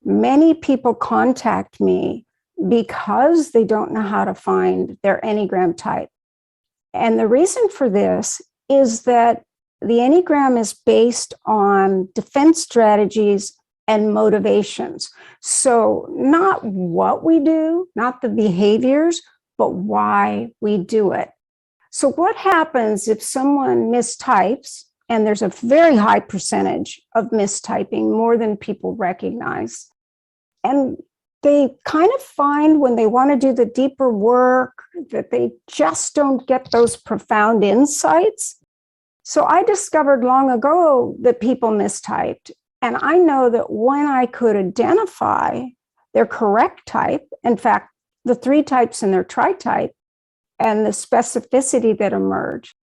Many people contact me because they don't know how to find their Enneagram type. And the reason for this is that the Enneagram is based on defense strategies and motivations. So not what we do, not the behaviors, but why we do it. So what happens if someone mistypes, and there's a very high percentage of mistyping, more than people recognize, and they kind of find when they want to do the deeper work that they just don't get those profound insights. So I discovered long ago that people mistyped. And I know that when I could identify their correct type, in fact, the 3 types in their tritype and the specificity that emerged,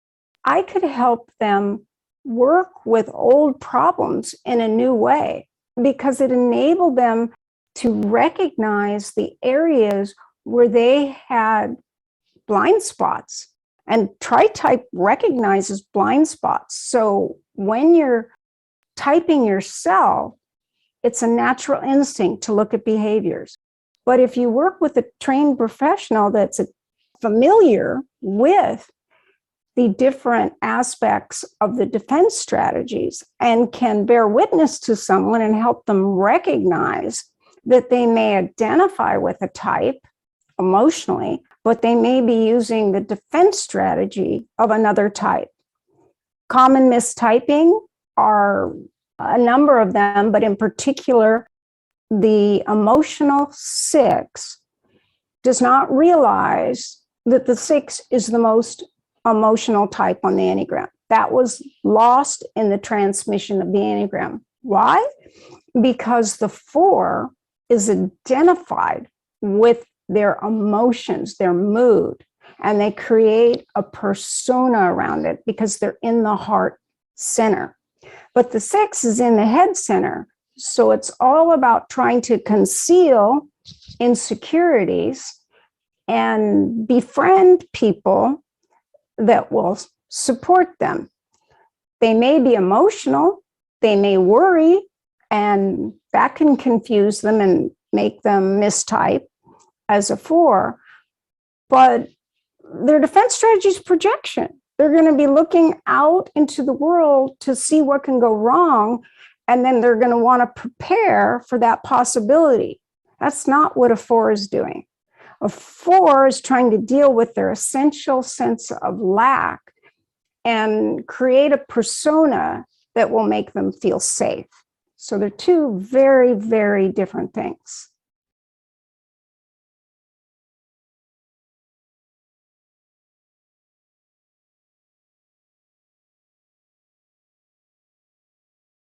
I could help them work with old problems in a new way because it enabled them to recognize the areas where they had blind spots. And Tritype recognizes blind spots. So when you're typing yourself, it's a natural instinct to look at behaviors. But if you work with a trained professional that's familiar with the different aspects of the defense strategies and can bear witness to someone and help them recognize that they may identify with a type emotionally, but they may be using the defense strategy of another type. Common mistyping are a number of them, but in particular, the emotional 6 does not realize that the 6 is the most emotional type on the Enneagram. That was lost in the transmission of the Enneagram. Why? Because the 4 is identified with their emotions, their mood, and they create a persona around it because they're in the heart center. But the 6 is in the head center. So it's all about trying to conceal insecurities and befriend people that will support them. They may be emotional, they may worry, and that can confuse them and make them mistype as a 4. But their defense strategy is projection. They're going to be looking out into the world to see what can go wrong, and then they're going to want to prepare for that possibility. That's not what a 4 is doing. A 4 is trying to deal with their essential sense of lack and create a persona that will make them feel safe. So they're 2 very, very different things.